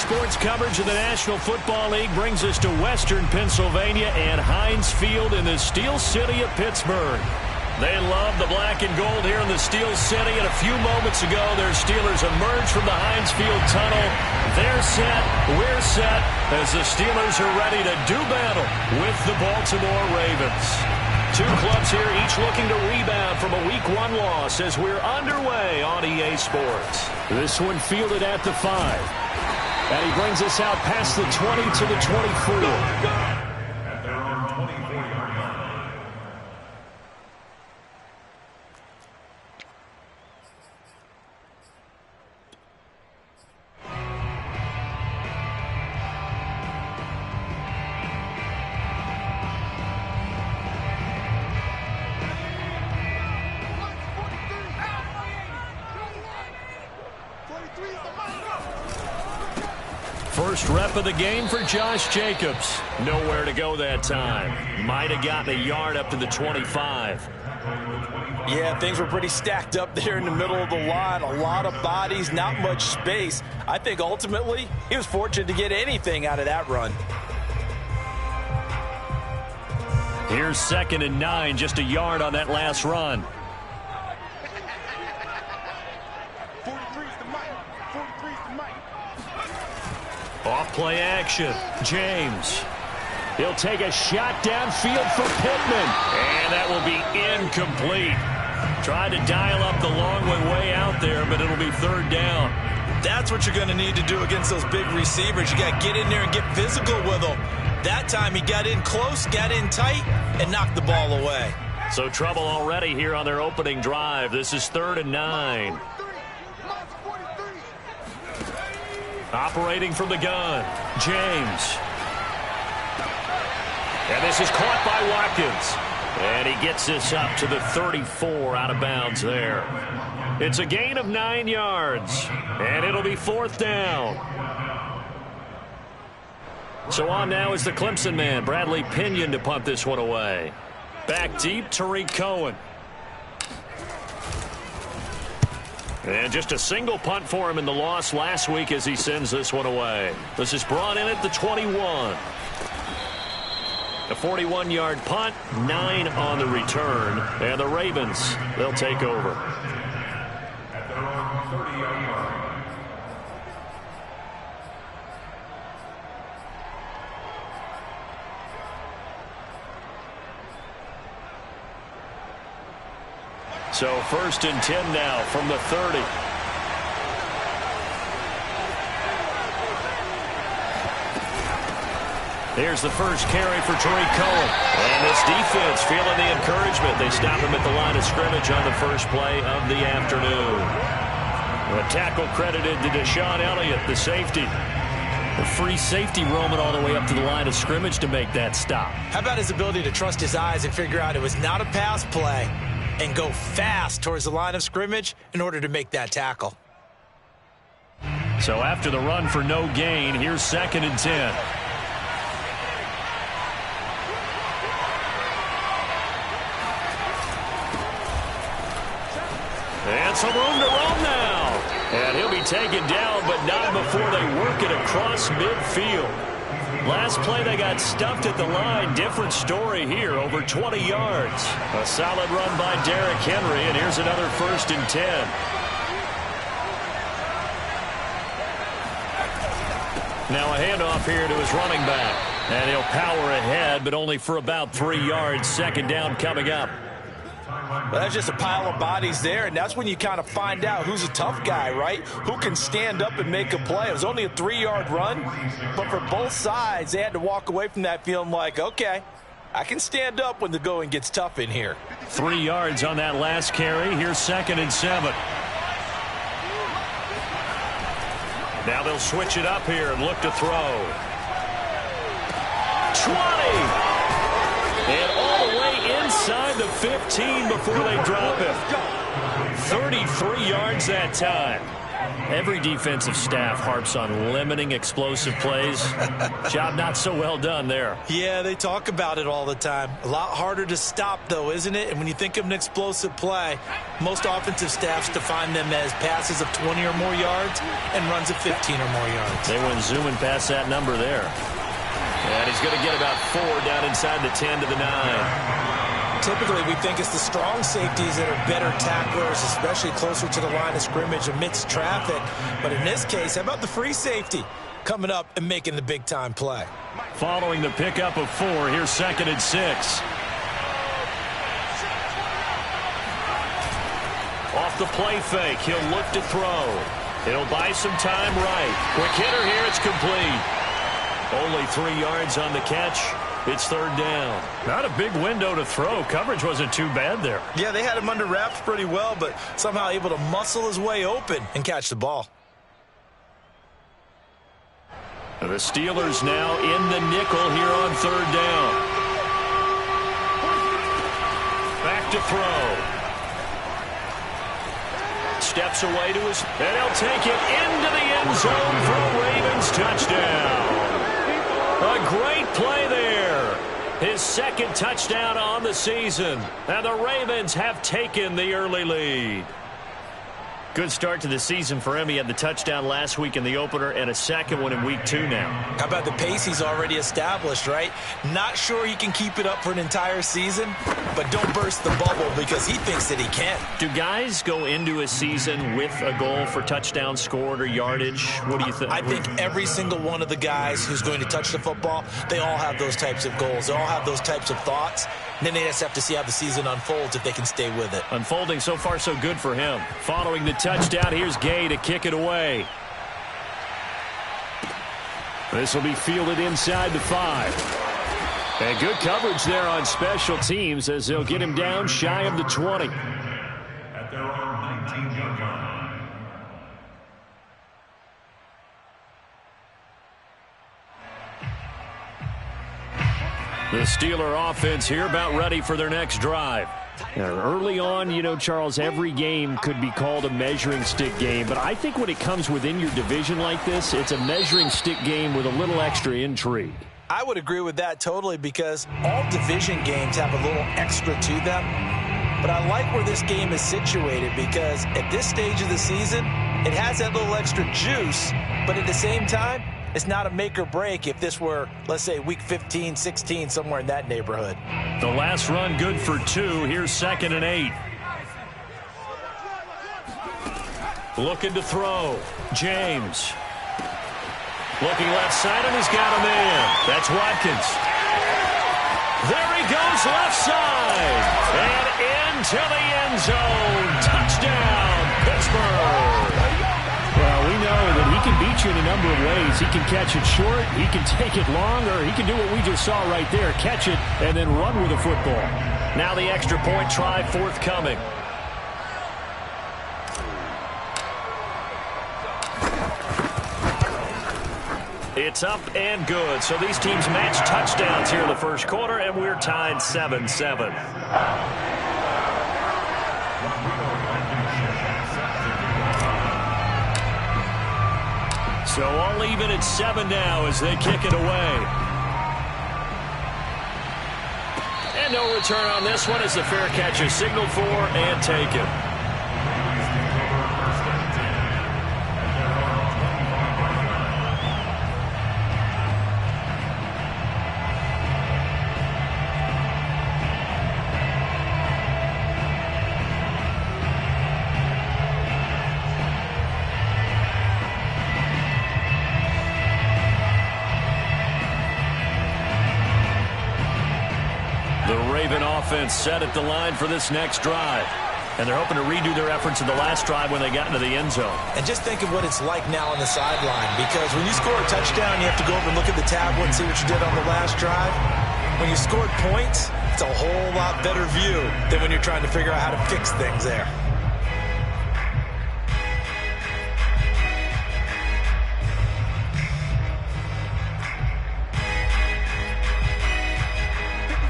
Sports coverage of the National Football League brings us to Western Pennsylvania and Heinz Field in the Steel City of Pittsburgh. They love the black and gold here in the Steel City, and a few moments ago, their Steelers emerged from the Heinz Field tunnel. They're set, we're set, as the Steelers are ready to do battle with the Baltimore Ravens. Two clubs here, each looking to rebound from a Week 1 loss as we're underway on EA Sports. This one fielded at the 5. And he brings us out past the 20 to the 24. First rep of the game for Josh Jacobs. Nowhere to go that time. Might have gotten a yard up to the 25. Yeah, things were pretty stacked up there in the middle of the line. A lot of bodies, not much space. I think ultimately he was fortunate to get anything out of that run. Here's 2nd and 9, just a yard on that last run. Off play action. James. He'll take a shot downfield for Pittman. And that will be incomplete. Tried to dial up the long way out there, but it'll be 3rd down. That's what you're going to need to do against those big receivers. You got to get in there and get physical with them. That time he got in close, got in tight, and knocked the ball away. So trouble already here on their opening drive. This is 3rd and 9. Operating from the gun, James. And this is caught by Watkins. And he gets this up to the 34 out of bounds there. It's a gain of 9 yards. And it'll be 4th down. So on now is the Clemson man, Bradley Pinion, to punt this one away. Back deep, Tariq Cohen. And just a single punt for him in the loss last week as he sends this one away. This is brought in at the 21. A 41-yard punt, 9 on the return. And the Ravens, they'll take over. At their own 30-yard line. So 1st and 10 now from the 30. Here's the first carry for Tariq Cohen. And this defense feeling the encouragement. They stop him at the line of scrimmage on the first play of the afternoon. A tackle credited to Deshaun Elliott, the safety. The free safety roaming all the way up to the line of scrimmage to make that stop. How about his ability to trust his eyes and figure out it was not a pass play and go fast towards the line of scrimmage in order to make that tackle. So after the run for no gain, here's 2nd and 10. And some room to roam now. And he'll be taken down, but not before they work it across midfield. Last play they got stuffed at the line. Different story here, over 20 yards. A solid run by Derrick Henry, and here's another 1st and 10. Now a handoff here to his running back. And he'll power ahead, but only for about 3 yards. 2nd down coming up. Well, that's just a pile of bodies there, and that's when you kind of find out who's a tough guy, right? Who can stand up and make a play. It was only a 3-yard run, but for both sides, they had to walk away from that feeling like, okay, I can stand up when the going gets tough in here. 3 yards on that last carry. Here's 2nd and 7. Now they'll switch it up here and look to throw. 20! And all the way inside the 15 before they drop him. 33 yards that time. Every defensive staff harps on limiting explosive plays. Job not so well done there. Yeah, they talk about it all the time. A lot harder to stop, though, isn't it? And when you think of an explosive play, most offensive staffs define them as passes of 20 or more yards and runs of 15 or more yards. They went zooming past that number there. And he's going to get about 4 down inside the 10 to the 9. Typically, we think it's the strong safeties that are better tacklers, especially closer to the line of scrimmage amidst traffic. But in this case, how about the free safety coming up and making the big-time play? Following the pickup of 4, here's 2nd and 6. Off the play fake, he'll look to throw. He'll buy some time right. Quick hitter here, it's complete. Only 3 yards on the catch. It's 3rd down. Not a big window to throw. Coverage wasn't too bad there. Yeah, they had him under wraps pretty well, but somehow able to muscle his way open and catch the ball. The Steelers now in the nickel here on 3rd down. Back to throw. Steps away to his, and he'll take it into the end zone for a Ravens touchdown. A great play there. His 2nd touchdown on the season. And the Ravens have taken the early lead. Good start to the season for him. He had the touchdown last week in the opener and a 2nd one in week 2 now. How about the pace he's already established, right? Not sure he can keep it up for an entire season, but don't burst the bubble because he thinks that he can. Do guys go into a season with a goal for touchdown scored or yardage? What do you think? I think every single one of the guys who's going to touch the football, they all have those types of goals. They all have those types of thoughts. And then they just have to see how the season unfolds if they can stay with it. Unfolding so far so good for him. Following the touchdown, here's Gay to kick it away. This will be fielded inside the 5. And good coverage there on special teams as they'll get him down shy of the 20. At their own 19-yard line. The Steeler offense here about ready for their next drive. Now, early on, you know, Charles, every game could be called a measuring stick game. But I think when it comes within your division like this, it's a measuring stick game with a little extra intrigue. I would agree with that totally because all division games have a little extra to them. But I like where this game is situated because at this stage of the season, it has that little extra juice. But at the same time, it's not a make or break if this were, let's say, week 15, 16, somewhere in that neighborhood. The last run good for 2. Here's 2nd and 8. Looking to throw. James. Looking left side, and he's got him in. That's Watkins. There he goes left side. And into the end zone. Touchdown, Pittsburgh. Well, we know that he can beat you in a number of ways. He can catch it short, he can take it long, or he can do what we just saw right there, catch it and then run with the football. Now the extra point try forthcoming. It's up and good. So these teams match touchdowns here in the first quarter, and we're tied 7-7. So all even at 7 now as they kick it away. And no return on this one as the fair catch is signaled for and taken. Offense set at the line for this next drive. And they're hoping to redo their efforts in the last drive when they got into the end zone. And just think of what it's like now on the sideline, because when you score a touchdown, you have to go over and look at the tablet and see what you did on the last drive. When you scored points, it's a whole lot better view than when you're trying to figure out how to fix things there.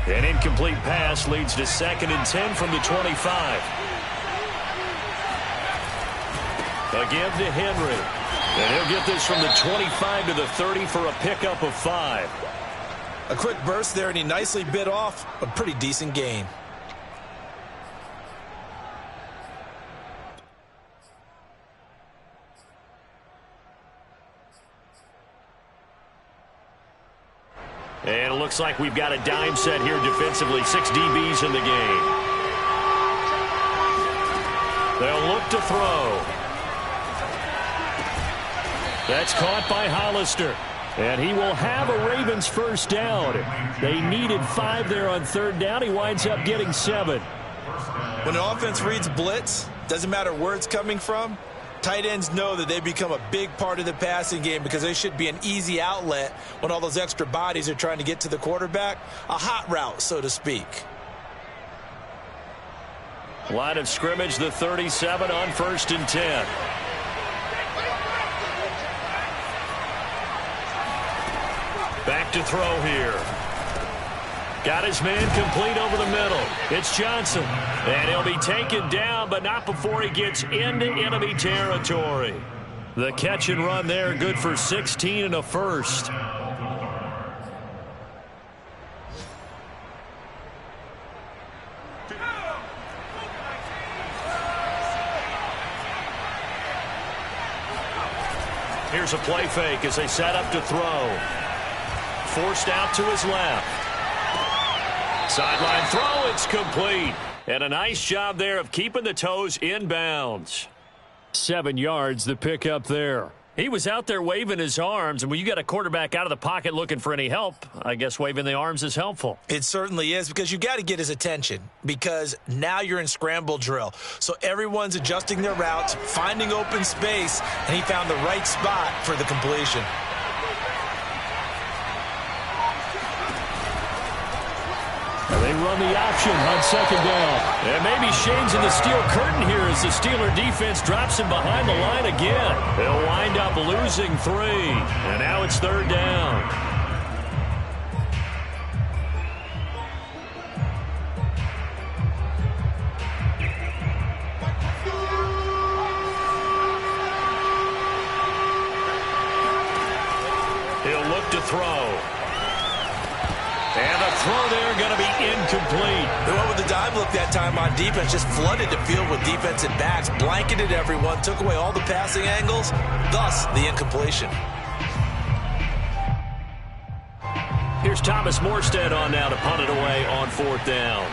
An incomplete pass leads to 2nd and 10 from the 25. Again to Henry. And he'll get this from the 25 to the 30 for a pickup of 5. A quick burst there, and he nicely bit off a pretty decent gain. And it looks like we've got a dime set here defensively. 6 DBs in the game. They'll look to throw. That's caught by Hollister. And he will have a Ravens first down. They needed 5 there on 3rd down. He winds up getting 7. When an offense reads blitz, doesn't matter where it's coming from, tight ends know that they become a big part of the passing game because they should be an easy outlet when all those extra bodies are trying to get to the quarterback. A hot route, so to speak. Line of scrimmage, the 37 on 1st and 10. Back to throw here. Got his man complete over the middle. It's Johnson. And he'll be taken down, but not before he gets into enemy territory. The catch and run there, good for 16 and a first. Here's a play fake as they set up to throw. Forced out to his left. Sideline throw, it's complete. And a nice job there of keeping the toes in bounds. 7 yards, the pickup there. He was out there waving his arms, and when you got a quarterback out of the pocket looking for any help, I guess waving the arms is helpful. It certainly is, because you got to get his attention, because now you're in scramble drill. So everyone's adjusting their routes, finding open space, and he found the right spot for the completion. They run the option on 2nd down. And maybe Shane's in the steel curtain here as the Steeler defense drops him behind the line again. They'll wind up losing 3. And now it's 3rd down. He'll look to throw. And the throw there going to be incomplete. They went with the dime look that time on defense, just flooded the field with defensive backs, blanketed everyone, took away all the passing angles, thus the incompletion. Here's Thomas Morstead on now to punt it away on 4th down.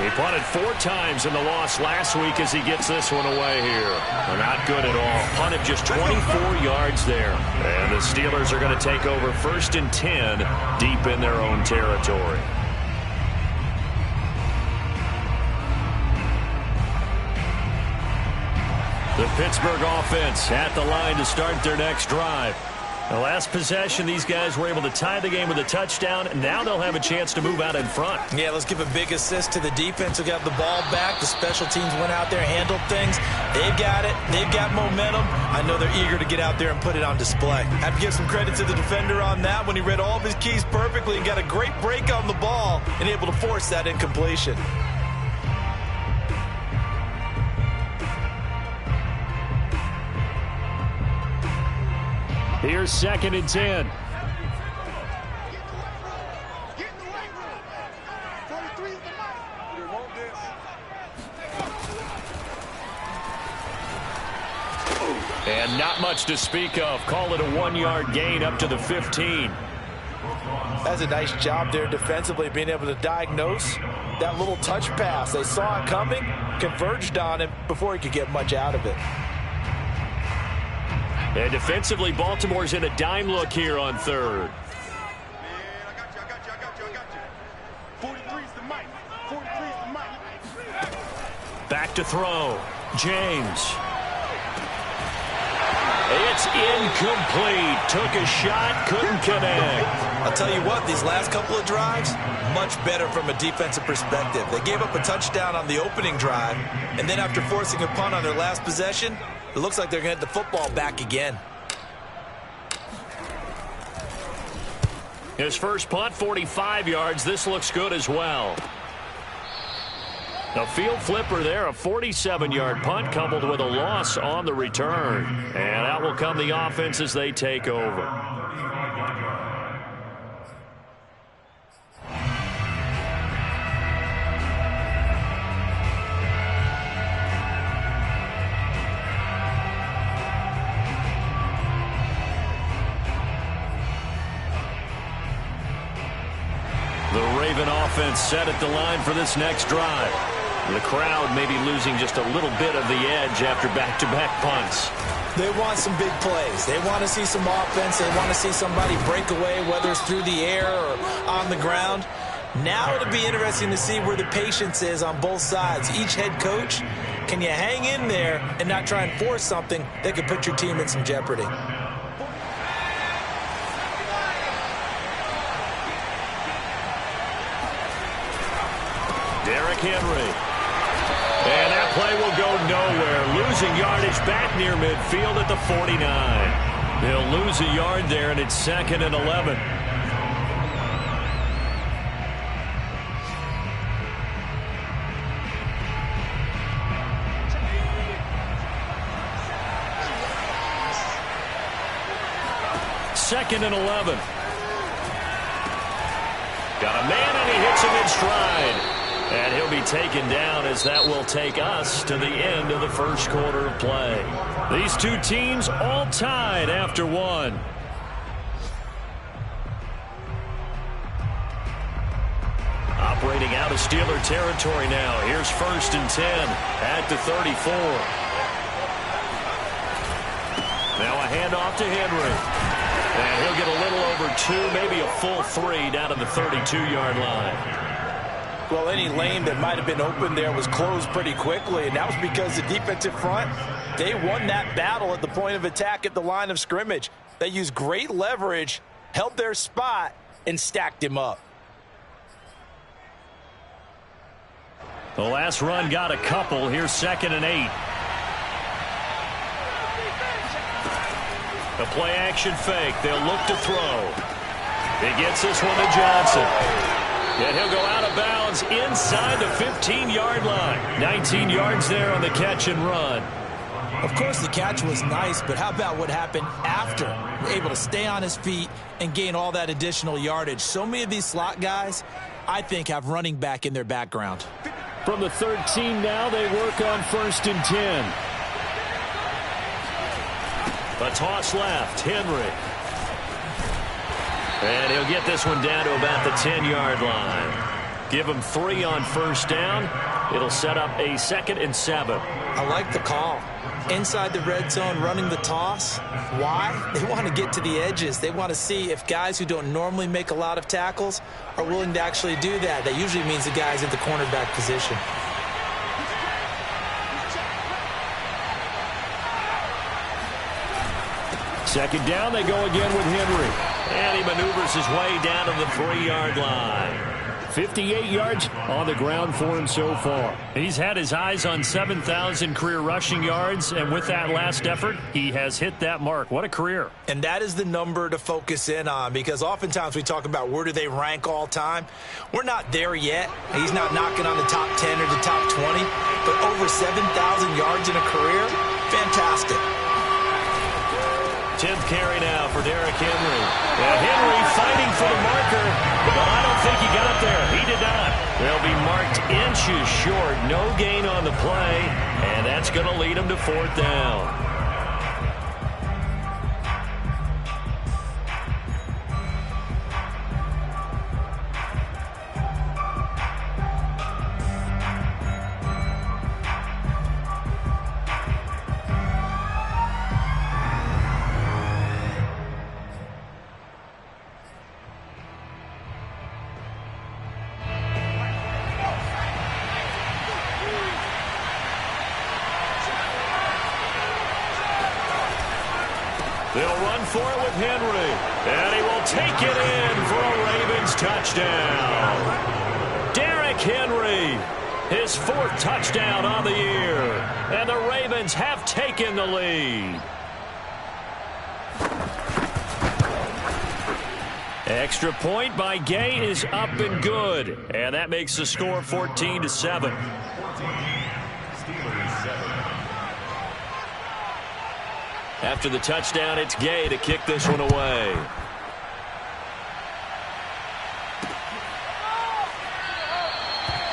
He punted 4 times in the loss last week as he gets this one away here. They're not good at all. Punted just 24 yards there. And the Steelers are going to take over 1st and 10 deep in their own territory. The Pittsburgh offense at the line to start their next drive. The last possession, these guys were able to tie the game with a touchdown, and now they'll have a chance to move out in front. Yeah, let's give a big assist to the defense who got the ball back. The special teams went out there, handled things. They've got it. They've got momentum. I know they're eager to get out there and put it on display. I have to give some credit to the defender on that when he read all of his keys perfectly and got a great break on the ball and able to force that incompletion. Here's 2nd and 10. And not much to speak of. Call it a 1-yard gain up to the 15. That's a nice job there defensively, being able to diagnose that little touch pass. They saw it coming, converged on it before he could get much out of it. And defensively, Baltimore's in a dime look here on 3rd. Back to throw. James. It's incomplete. Took a shot, couldn't connect. I'll tell you what, these last couple of drives, much better from a defensive perspective. They gave up a touchdown on the opening drive, and then after forcing a punt on their last possession, it looks like they're going to get the football back again. His first punt, 45 yards. This looks good as well. A field flipper there, a 47-yard punt coupled with a loss on the return. And out will come the offense as they take over. The Raven offense set at the line for this next drive. The crowd may be losing just a little bit of the edge after back-to-back punts. They want some big plays. They want to see some offense. They want to see somebody break away, whether it's through the air or on the ground. Now it'll be interesting to see where the patience is on both sides. Each head coach, can you hang in there and not try and force something that could put your team in some jeopardy? Derrick Henry. And that play will go nowhere. Losing yardage back near midfield at the 49. They'll lose a yard there, and it's 2nd and 11. Second and 11. Got a man, and he hits him in stride. And he'll be taken down as that will take us to the end of the first quarter of play. These two teams all tied after one. Operating out of Steeler territory now. Here's 1st and 10 at the 34. Now a handoff to Henry. And he'll get a little over 2, maybe a full 3 down to the 32-yard line. Well, any lane that might have been open there was closed pretty quickly, and that was because the defensive front, they won that battle at the point of attack at the line of scrimmage. They used great leverage, held their spot, and stacked him up. The last run got a couple. Here's 2nd and 8. A play-action fake. They'll look to throw. He gets this one to Johnson. And he'll go out of bounds inside the 15-yard line. 19 yards there on the catch and run. Of course, the catch was nice, but how about what happened after? Able to stay on his feet and gain all that additional yardage. So many of these slot guys, I think, have running back in their background. From the 13 now, they work on 1st and 10. A toss left, Henry. And he'll get this one down to about the 10-yard line. Give him 3 on 1st down. It'll set up a 2nd and 7. I like the call. Inside the red zone, running the toss. Why? They want to get to the edges. They want to see if guys who don't normally make a lot of tackles are willing to actually do that. That usually means the guys at the cornerback position. Second down, they go again with Henry. And he maneuvers his way down to the 3-yard line. 58 yards on the ground for him so far. He's had his eyes on 7,000 career rushing yards, and with that last effort, he has hit that mark. What a career. And that is the number to focus in on, because oftentimes we talk about where do they rank all time. We're not there yet. He's not knocking on the top 10 or the top 20, but over 7,000 yards in a career, fantastic. 10th carry now for Derrick Henry. And Henry fighting for the marker, but I don't think he got there. He did not. They'll be marked inches short. No gain on the play, and that's going to lead him to 4th down. They'll run for it with Henry, and he will take it in for a Ravens touchdown. Derrick Henry, his 4th touchdown on the year, and the Ravens have taken the lead. Extra point by Gay is up and good, and that makes the score 14-7. Steelers 7. After the touchdown, it's Gay to kick this one away.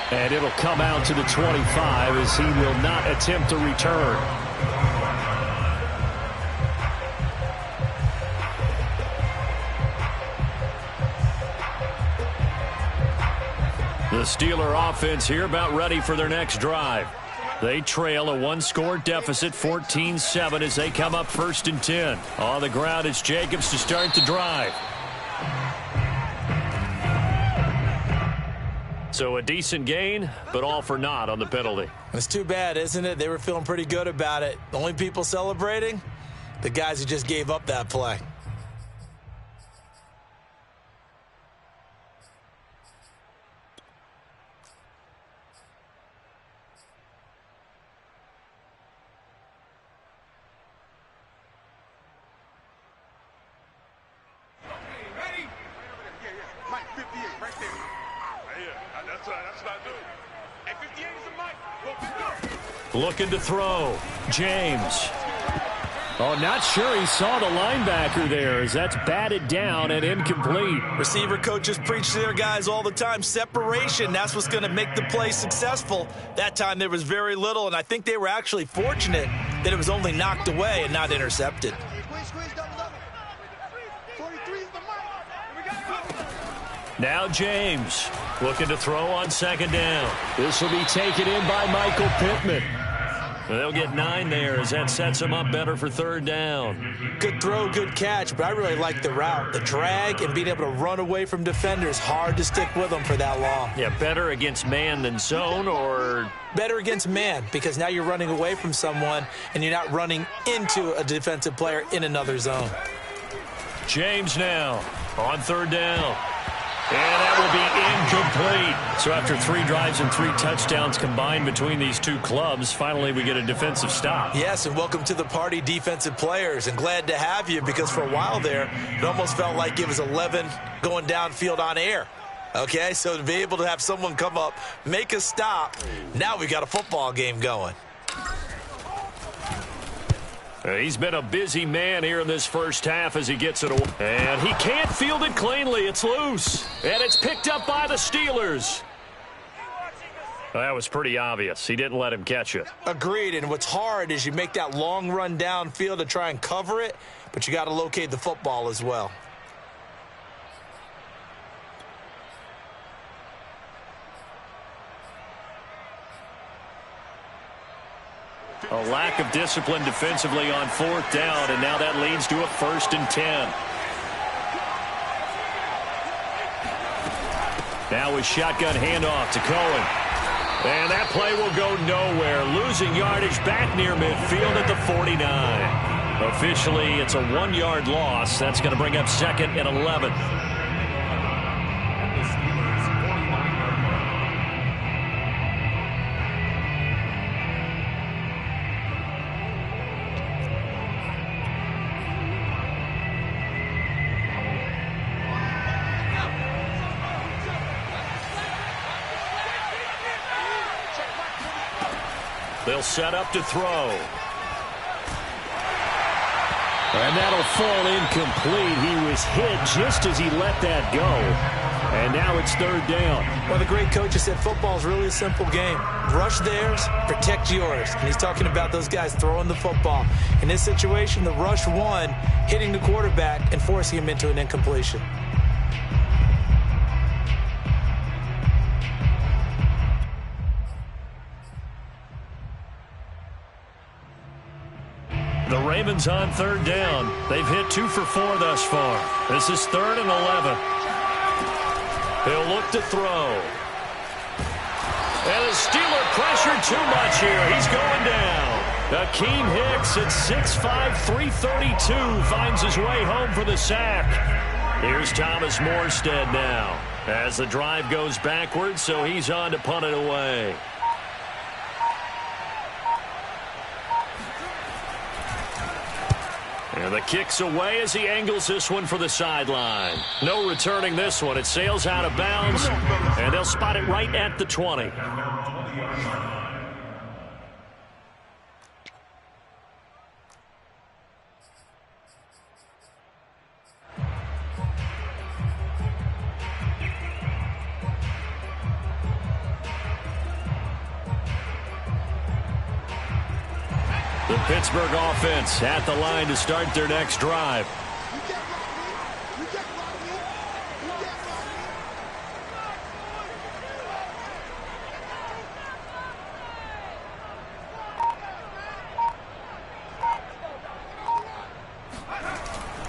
And it'll come out to the 25 as he will not attempt to return. The Steeler offense here about ready for their next drive. They trail a one-score deficit, 14-7, as they come up 1st and 10. On the ground, it's Jacobs to start the drive. So a decent gain, but all for naught on the penalty. It's too bad, isn't it? They were feeling pretty good about it. The only people celebrating? The guys who just gave up that play. Looking to throw. James. Oh, not sure he saw the linebacker there as that's batted down and incomplete. Receiver coaches preach to their guys all the time. Separation, that's what's going to make the play successful. That time there was very little, and I think they were actually fortunate that it was only knocked away and not intercepted. Now James looking to throw on 2nd down. This will be taken in by Michael Pittman. They'll get 9 there as that sets them up better for 3rd down. Good throw, good catch, but I really like the route. The drag and being able to run away from defenders, hard to stick with them for that long. Yeah, better against man than zone, or? Better against man, because now you're running away from someone and you're not running into a defensive player in another zone. James now on 3rd down. And that will be incomplete. So after 3 drives and 3 touchdowns combined between these two clubs, finally we get a defensive stop. Yes, and welcome to the party, defensive players. And glad to have you, because for a while there, it almost felt like it was 11 going downfield on air. Okay, so to be able to have someone come up, make a stop, now we got a football game going. He's been a busy man here in this first half as he gets it away. And he can't field it cleanly. It's loose. And it's picked up by the Steelers. Well, that was pretty obvious. He didn't let him catch it. Agreed. And what's hard is you make that long run downfield to try and cover it, but you got to locate the football as well. A lack of discipline defensively on 4th down, and now that leads to a 1st and 10. Now with shotgun handoff to Cohen. And that play will go nowhere. Losing yardage back near midfield at the 49. Officially, it's a 1-yard loss. That's going to bring up 2nd and 11. They'll set up to throw. And that'll fall incomplete. He was hit just as he let that go. And now it's 3rd down. Well, the great coach has said football is really a simple game. Rush theirs, protect yours. And he's talking about those guys throwing the football. In this situation, the rush won, hitting the quarterback and forcing him into an incompletion. The Ravens on 3rd down. They've hit 2 for 4 thus far. This is 3rd and 11. He'll look to throw. And the Steeler pressured too much here. He's going down. Akeem Hicks at 6'5", 332 finds his way home for the sack. Here's Thomas Morstead now as the drive goes backwards, so he's on to punt it away. And the kick's away as he angles this one for the sideline. No returning this one. It sails out of bounds, and they'll spot it right at the 20. Pittsburgh offense at the line to start their next drive.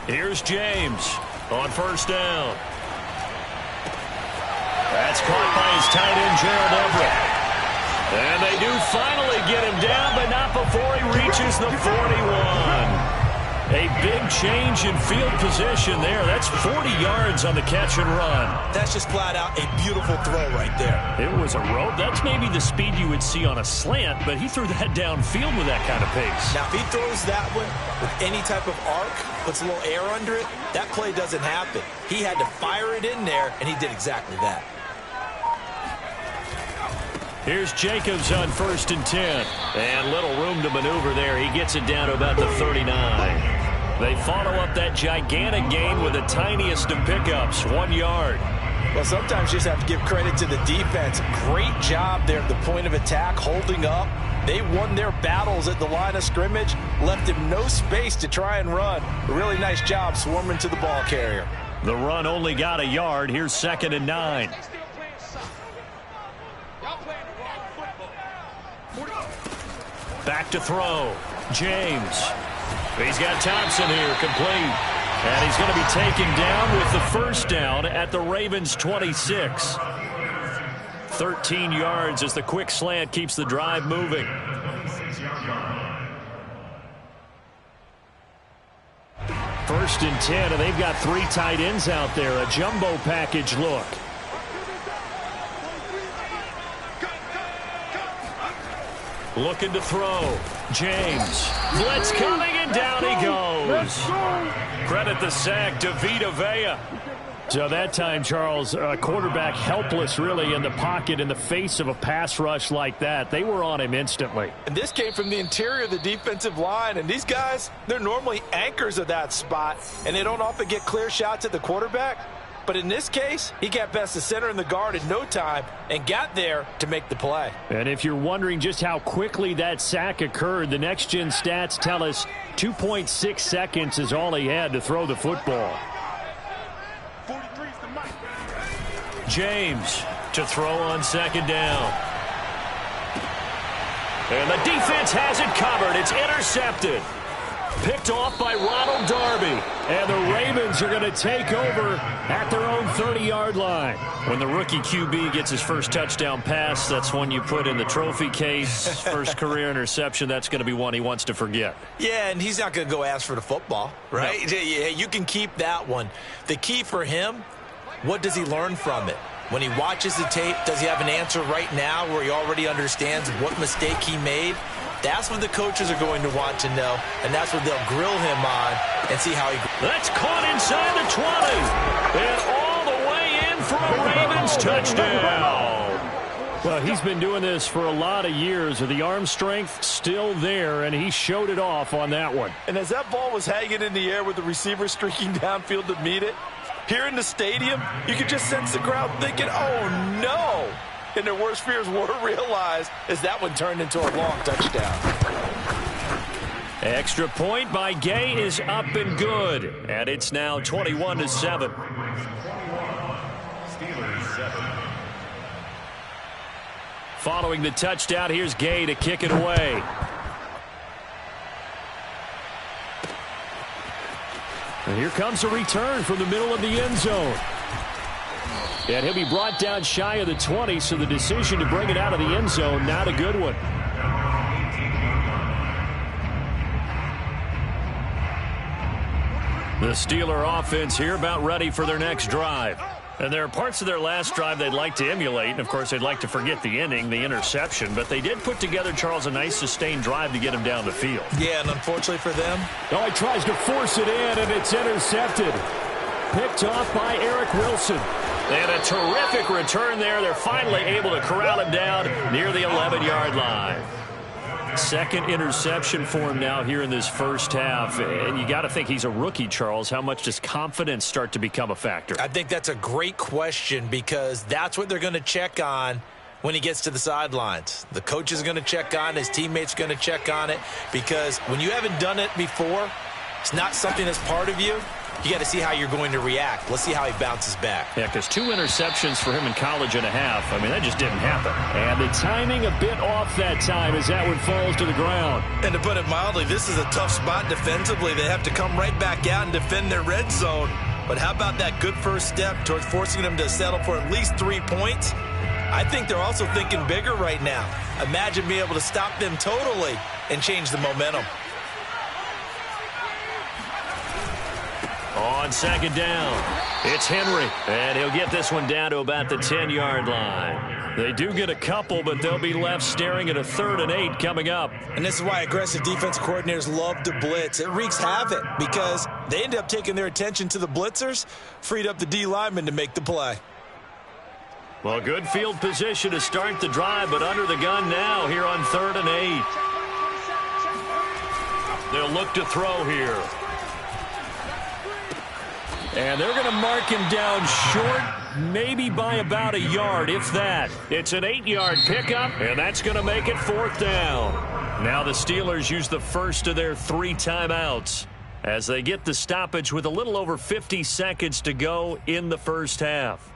Here's James on first down. That's caught by his tight end, Gerald Everett. And they do finally get him down, but not before he reaches the 41. A big change in field position there. That's 40 yards on the catch and run. That's just flat out a beautiful throw right there. It was a rope. That's maybe the speed you would see on a slant, but he threw that downfield with that kind of pace. Now, if he throws that one with any type of arc, puts a little air under it, that play doesn't happen. He had to fire it in there, and he did exactly that. Here's Jacobs on 1st and 10. And little room to maneuver there. He gets it down to about the 39. They follow up that gigantic gain with the tiniest of pickups, 1 yard. Well, sometimes you just have to give credit to the defense. Great job there at the point of attack, holding up. They won their battles at the line of scrimmage, left him no space to try and run. A really nice job swarming to the ball carrier. The run only got a yard. Here's 2nd and 9. Back to throw. James. He's got Thompson here, complete. And he's going to be taken down with the first down at the Ravens' 26. 13 yards as the quick slant keeps the drive moving. First and 10, and they've got 3 tight ends out there. A jumbo package look. Looking to throw. James. Blitz coming, and down he goes. Credit the sack to Vita Vea. So that time, Charles, quarterback helpless really in the pocket in the face of a pass rush like that. They were on him instantly. And this came from the interior of the defensive line. And these guys, they're normally anchors of that spot. And they don't often get clear shots at the quarterback. But in this case, he got past the center and the guard in no time and got there to make the play. And if you're wondering just how quickly that sack occurred, the next-gen stats tell us 2.6 seconds is all he had to throw the football. James to throw on 2nd down. And the defense has it covered. It's intercepted. Picked off by Ronald Darby. And the Ravens are going to take over at their own 30-yard line. When the rookie QB gets his first touchdown pass, that's one you put in the trophy case. First career interception, that's going to be one he wants to forget. Yeah, and he's not going to go ask for the football, right? No. Yeah, you can keep that one. The key for him, what does he learn from it? When he watches the tape, does he have an answer right now where he already understands what mistake he made? That's what the coaches are going to want to know, and that's what they'll grill him on and see how he... That's caught inside the 20, and all the way in for a Ravens touchdown. Well, he's been doing this for a lot of years. The arm strength still there, and he showed it off on that one. And as that ball was hanging in the air with the receiver streaking downfield to meet it, here in the stadium, you could just sense the crowd thinking, oh, no. And their worst fears were realized as that one turned into a long touchdown. Extra point by Gay is up and good. And it's now 21-7. Following the touchdown, here's Gay to kick it away. And here comes a return from the middle of the end zone. And he'll be brought down shy of the 20, so the decision to bring it out of the end zone, not a good one. The Steeler offense here about ready for their next drive. And there are parts of their last drive they'd like to emulate. And, of course, they'd like to forget the inning, the interception. But they did put together, Charles, a nice sustained drive to get him down the field. Yeah, and unfortunately for them. Oh, he tries to force it in, and it's intercepted. Picked off by Eric Wilson. And a terrific return there. They're finally able to corral him down near the 11-yard line. Second interception for him now here in this first half. And you got to think he's a rookie, Charles. How much does confidence start to become a factor? I think that's a great question because that's what they're going to check on when he gets to the sidelines. The coach is going to check on it. His teammates are going to check on it, because when you haven't done it before, it's not something that's part of you. You got to see how you're going to react. Let's see how he bounces back. Yeah, because 2 interceptions for him in college and a half. I mean, that just didn't happen. And the timing a bit off that time as that one falls to the ground. And to put it mildly, this is a tough spot defensively. They have to come right back out and defend their red zone. But how about that good first step towards forcing them to settle for at least 3 points? I think they're also thinking bigger right now. Imagine being able to stop them totally and change the momentum. On second down, it's Henry, and he'll get this one down to about the 10-yard line. They do get a couple, but they'll be left staring at a 3rd and 8 coming up. And this is why aggressive defensive coordinators love to blitz. It wreaks havoc because they end up taking their attention to the blitzers, freed up the D lineman to make the play. Well, good field position to start the drive, but under the gun now here on 3rd and 8. They'll look to throw here. And they're going to mark him down short, maybe by about a yard, if that. It's an 8-yard pickup, and that's going to make it 4th down. Now the Steelers use the first of their 3 timeouts as they get the stoppage with a little over 50 seconds to go in the first half.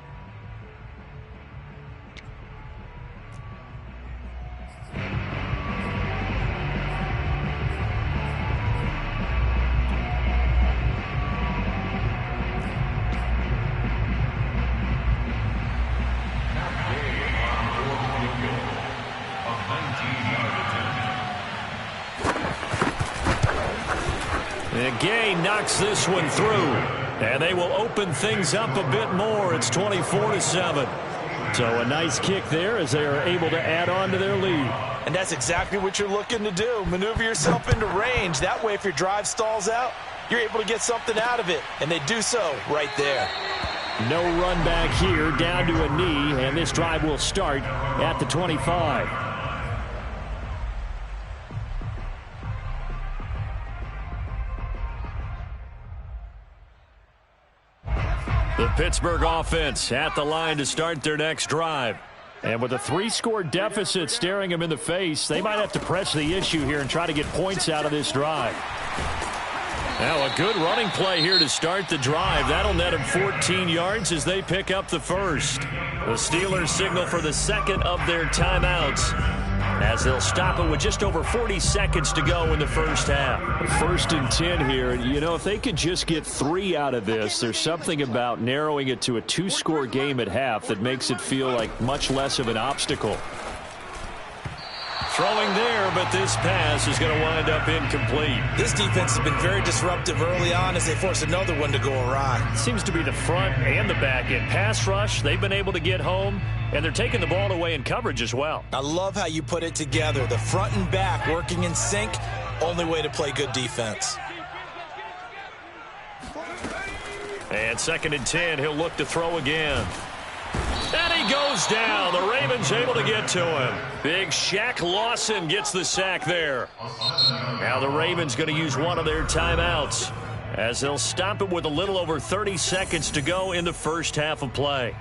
And Gay knocks this one through, and they will open things up a bit more. It's 24-7. So a nice kick there as they are able to add on to their lead. And that's exactly what you're looking to do. Maneuver yourself into range. That way, if your drive stalls out, you're able to get something out of it. And they do so right there. No run back here, down to a knee, and this drive will start at the 25. The Pittsburgh offense at the line to start their next drive. And with a 3-score deficit staring them in the face, they might have to press the issue here and try to get points out of this drive. Now a good running play here to start the drive. That'll net them 14 yards as they pick up the first. The Steelers signal for the second of their timeouts as they'll stop it with just over 40 seconds to go in the first half. 1st and 10 here. You know, if they could just get 3 out of this, there's something about narrowing it to a 2-score game at half that makes it feel like much less of an obstacle. Throwing there, but this pass is going to wind up incomplete. This defense has been very disruptive early on as they force another one to go awry. Seems to be the front and the back end. Pass rush, they've been able to get home, and they're taking the ball away in coverage as well. I love how you put it together. The front and back working in sync, only way to play good defense. And 2nd and 10, he'll look to throw again. And he goes down. The Ravens able to get to him. Big Shaq Lawson gets the sack there. Now the Ravens going to use one of their timeouts as they'll stop it with a little over 30 seconds to go in the first half of play.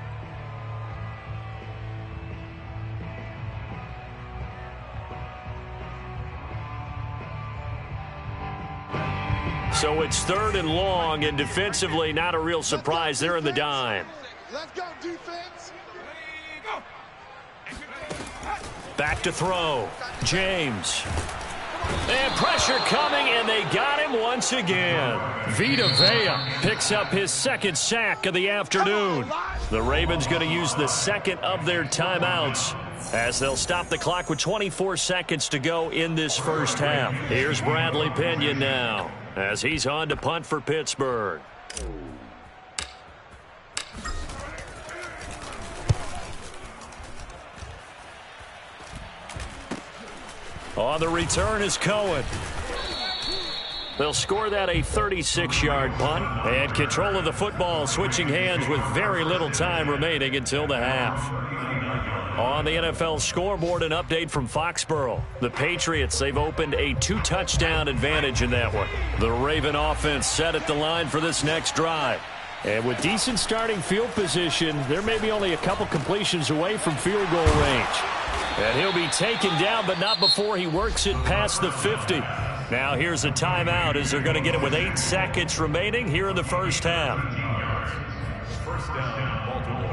So it's 3rd and long, and defensively not a real surprise. They're in the dime. Let's go, defense. Back to throw. James. And pressure coming, and they got him once again. Vita Vea picks up his 2nd sack of the afternoon. The Ravens going to use the 2nd of their timeouts as they'll stop the clock with 24 seconds to go in this first half. Here's Bradley Pinion now as he's on to punt for Pittsburgh. On the return is Cohen. They'll score that a 36-yard punt, and control of the football switching hands with very little time remaining until the half. On the NFL scoreboard, an update from Foxborough. The Patriots, they've opened a 2-touchdown advantage in that one. The Raven offense set at the line for this next drive. And with decent starting field position, there may be only a couple completions away from field goal range. And he'll be taken down, but not before he works it past the 50. Now here's a timeout as they're going to get it with 8 seconds remaining here in the first half. First down, Baltimore.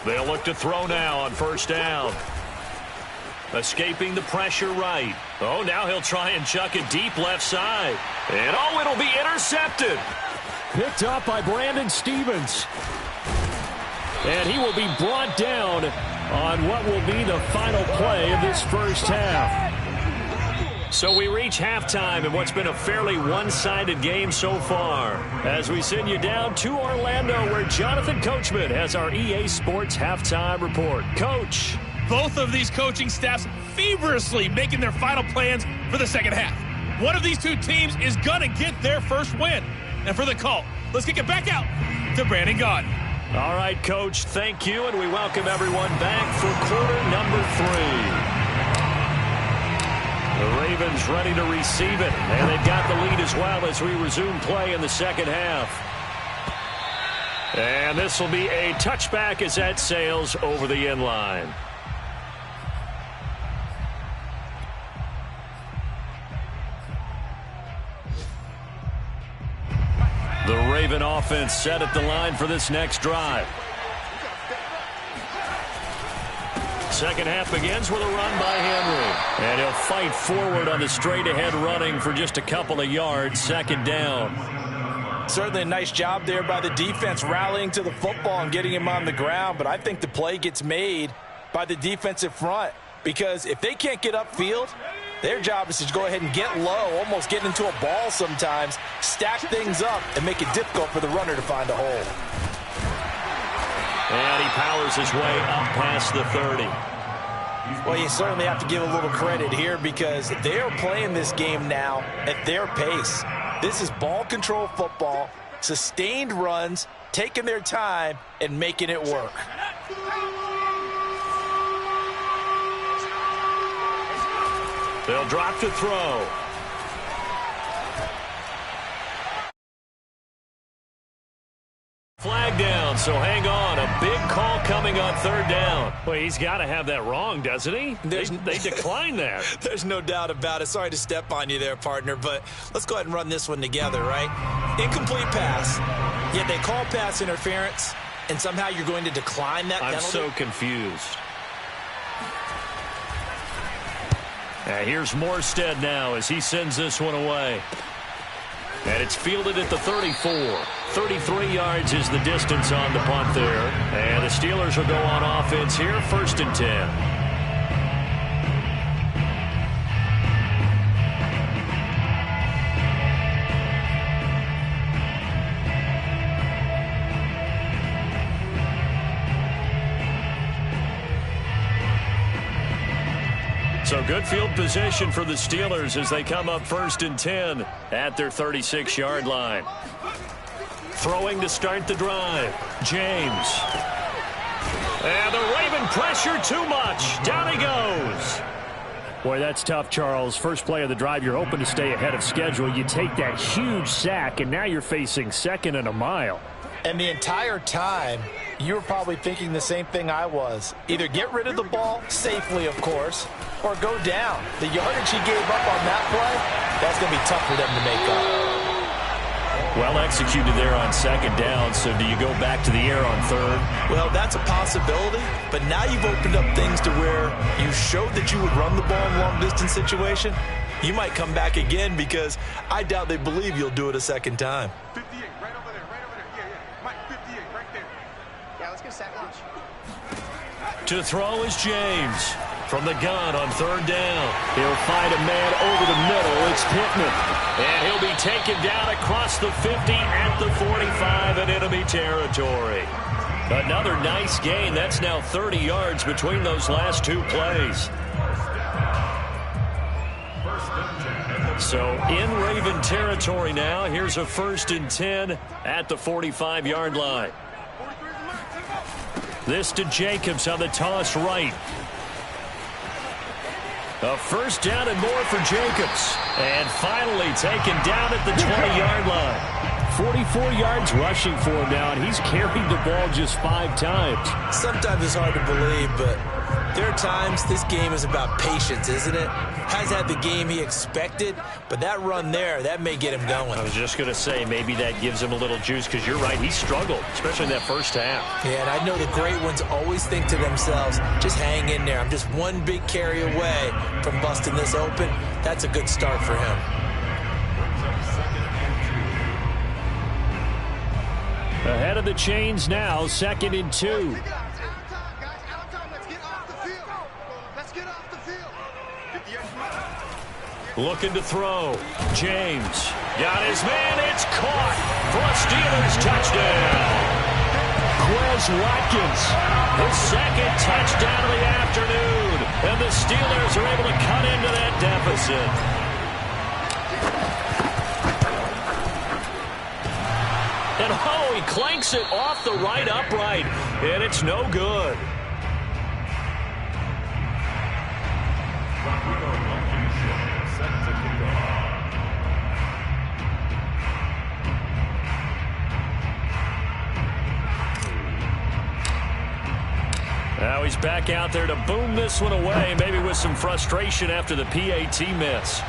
They'll look to throw now on first down. Escaping the pressure right. Oh, now he'll try and chuck it deep left side. And oh, it'll be intercepted. Picked up by Brandon Stevens. And he will be brought down on what will be the final play of this first half. So we reach halftime in what's been a fairly one-sided game so far. As we send you down to Orlando, where Jonathan Coachman has our EA Sports halftime report. Coach. Both of these coaching staffs feverishly making their final plans for the second half. One of these two teams is going to get their first win. And for the call, let's kick it back out to Brandon Gaudin. All right, Coach, thank you, and we welcome everyone back for quarter number 3. The Ravens ready to receive it, and they've got the lead as well as we resume play in the second half. And this will be a touchback as that sails over the end line. The Raven offense set at the line for this next drive. Second half begins with a run by Henry. And he'll fight forward on the straight-ahead running for just a couple of yards. Second down. Certainly a nice job there by the defense rallying to the football and getting him on the ground. But I think the play gets made by the defensive front. Because if they can't get upfield, their job is to go ahead and get low, almost get into a ball sometimes, stack things up, and make it difficult for the runner to find a hole. And he powers his way up past the 30. Well, you certainly have to give a little credit here because they are playing this game now at their pace. This is ball control football, sustained runs, taking their time, and making it work. They'll drop to throw. Flag down, so hang on. A big call coming on third down. Well, he's got to have that wrong, doesn't he? They decline that. There's no doubt about it. Sorry to step on you there, partner, but let's go ahead and run this one together, right? Incomplete pass, yet they call pass interference, and somehow you're going to decline that penalty? I'm so confused. Here's Morstead now as he sends this one away. And it's fielded at the 34. 33 yards is the distance on the punt there. And the Steelers will go on offense here, 1st and 10. So good field position for the Steelers as they come up 1st and 10 at their 36-yard line. Throwing to start the drive, James. And the Raven pressure too much. Down he goes. Boy, that's tough, Charles. First play of the drive, you're hoping to stay ahead of schedule. You take that huge sack, and now you're facing 2nd and a mile. And the entire time, you were probably thinking the same thing I was. Either get rid of the ball, safely of course, or go down. The yardage he gave up on that play, that's going to be tough for them to make up. Well executed there on 2nd down, so do you go back to the air on 3rd? Well, that's a possibility, but now you've opened up things to where you showed that you would run the ball in long-distance situation. You might come back again because I doubt they believe you'll do it a second time. 58, right over there. Yeah. Mike, 58, right there. Yeah, let's get a sack launch. To throw is James. From the gun on 3rd down. He'll find a man over the middle. It's Pittman. And he'll be taken down across the 50 at the 45 in enemy territory. Another nice gain. That's now 30 yards between those last two plays. So in Raven territory now. Here's a 1st and 10 at the 45-yard line. This to Jacobs on the toss right. A first down and more for Jacobs. And finally taken down at the 20-yard line. 44 yards rushing for him now, and he's carried the ball just 5 times. Sometimes it's hard to believe, but there are times this game is about patience, isn't it? Has had the game he expected, but that run there, that may get him going. I was just going to say, maybe that gives him a little juice, because you're right, he struggled, especially in that first half. Yeah, and I know the great ones always think to themselves, just hang in there. I'm just one big carry away from busting this open. That's a good start for him. Ahead of the chains now, 2nd and 2. Let's get off the field. Let's get off the field. Looking to throw. James got his man. It's caught for a Steelers touchdown. Quez Watkins, his 2nd touchdown of the afternoon. And the Steelers are able to cut into that deficit. And he clanks it off the right upright, and it's no good. Now he's back out there to boom this one away, maybe with some frustration after the PAT miss.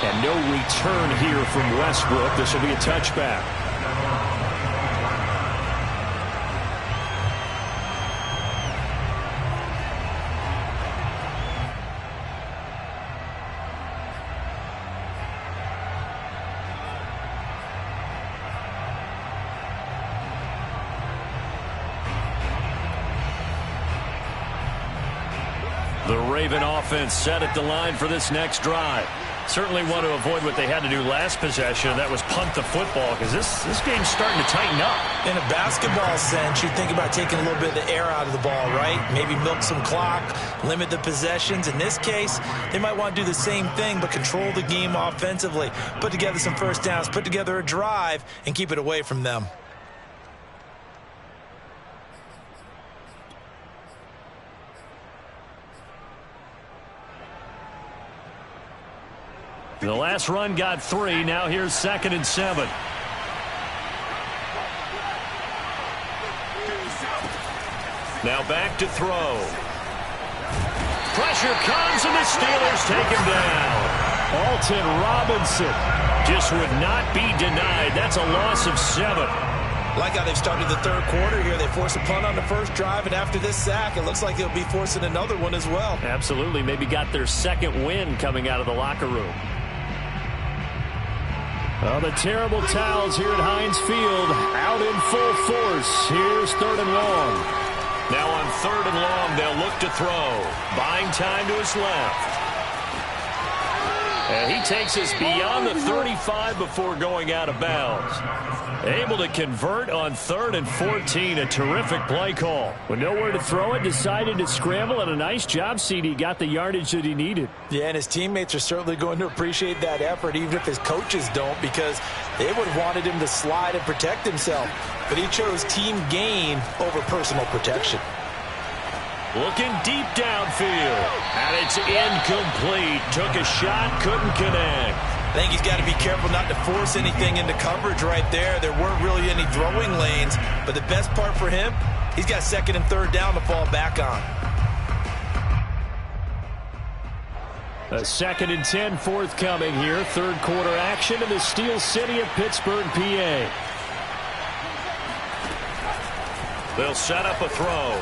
And no return here from Westbrook. This will be a touchback. The Raven offense set at the line for this next drive. Certainly want to avoid what they had to do last possession. That was punt the football, because this game's starting to tighten up. In a basketball sense, you think about taking a little bit of the air out of the ball, right? Maybe milk some clock, limit the possessions. In this case, they might want to do the same thing, but control the game offensively. Put together some first downs, put together a drive, and keep it away from them. The last run got 3. Now here's 2nd and 7. Now back to throw. Pressure comes, and the Steelers take him down. Alton Robinson just would not be denied. That's a loss of 7. Like how they've started the third quarter here. They force a punt on the first drive, and after this sack, it looks like they'll be forcing another one as well. Absolutely. Maybe got their 2nd win coming out of the locker room. Oh, the terrible towels here at Heinz Field out in full force. Here's 3rd and long. Now on 3rd and long, they'll look to throw. Buying time to his left. And he takes us beyond the 35 before going out of bounds. Able to convert on 3rd and 14. A terrific play call. With nowhere to throw it, decided to scramble, and a nice job, CD. Got the yardage that he needed. Yeah, and his teammates are certainly going to appreciate that effort, even if his coaches don't, because they would have wanted him to slide and protect himself. But he chose team gain over personal protection. Looking deep downfield, and it's incomplete. Took a shot, couldn't connect. I think he's got to be careful not to force anything into coverage right there. There weren't really any throwing lanes, but the best part for him, he's got 2nd and 3rd down to fall back on. A 2nd and 10 forthcoming here. 3rd quarter action in the Steel City of Pittsburgh, PA. They'll set up a throw.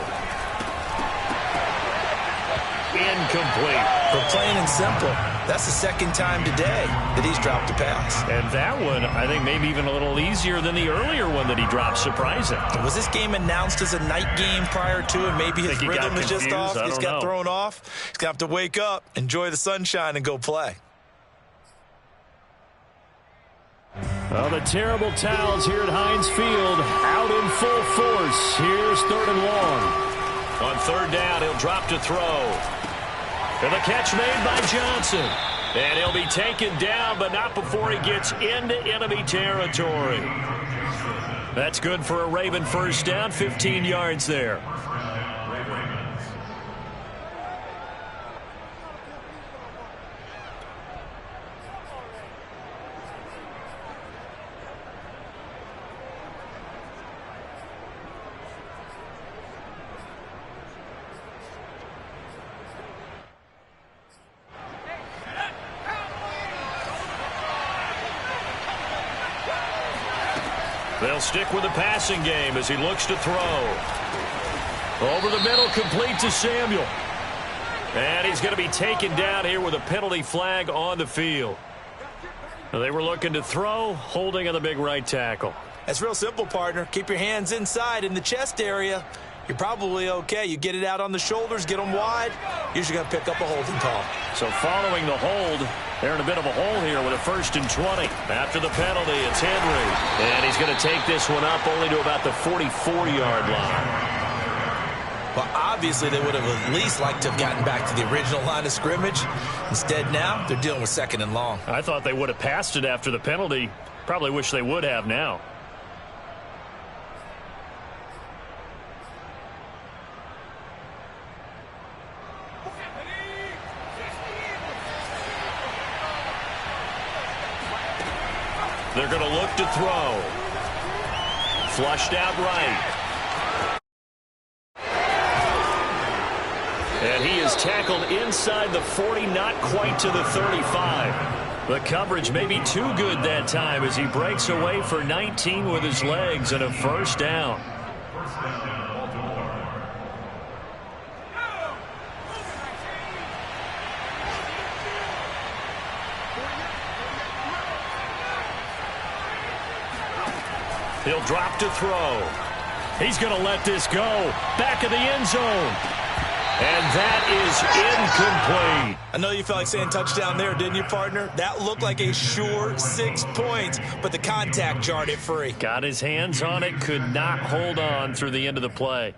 Incomplete. For plain and simple, that's the 2nd time today that he's dropped a pass. And that one, I think, maybe even a little easier than the earlier one that he dropped. Surprising. Was this game announced as a night game prior to, and maybe his rhythm is just off? He's got thrown off. He's going to have to wake up, enjoy the sunshine, and go play. Well, the terrible towels here at Heinz Field out in full force. Here's 3rd and long. On 3rd down, he'll drop to throw. And the catch made by Johnson. And he'll be taken down, but not before he gets into enemy territory. That's good for a Raven first down, 15 yards there. They'll stick with the passing game as he looks to throw. Over the middle, complete to Samuel. And he's going to be taken down here with a penalty flag on the field. They were looking to throw, holding on the big right tackle. That's real simple, partner. Keep your hands inside in the chest area. You're probably okay. You get it out on the shoulders, get them wide. Usually going to pick up a holding call. So following the hold, they're in a bit of a hole here with a 1st and 20. After the penalty, it's Henry. And he's going to take this one up only to about the 44-yard line. Well, obviously they would have at least liked to have gotten back to the original line of scrimmage. Instead now, they're dealing with 2nd and long. I thought they would have passed it after the penalty. Probably wish they would have now. They're going to look to throw. Flushed out right. And he is tackled inside the 40, not quite to the 35. The coverage may be too good that time as he breaks away for 19 with his legs and a 1st down. He'll drop to throw. He's going to let this go. Back of the end zone. And that is incomplete. I know you felt like saying touchdown there, didn't you, partner? That looked like a sure 6 points, but the contact jarred it free. Got his hands on it, could not hold on through the end of the play.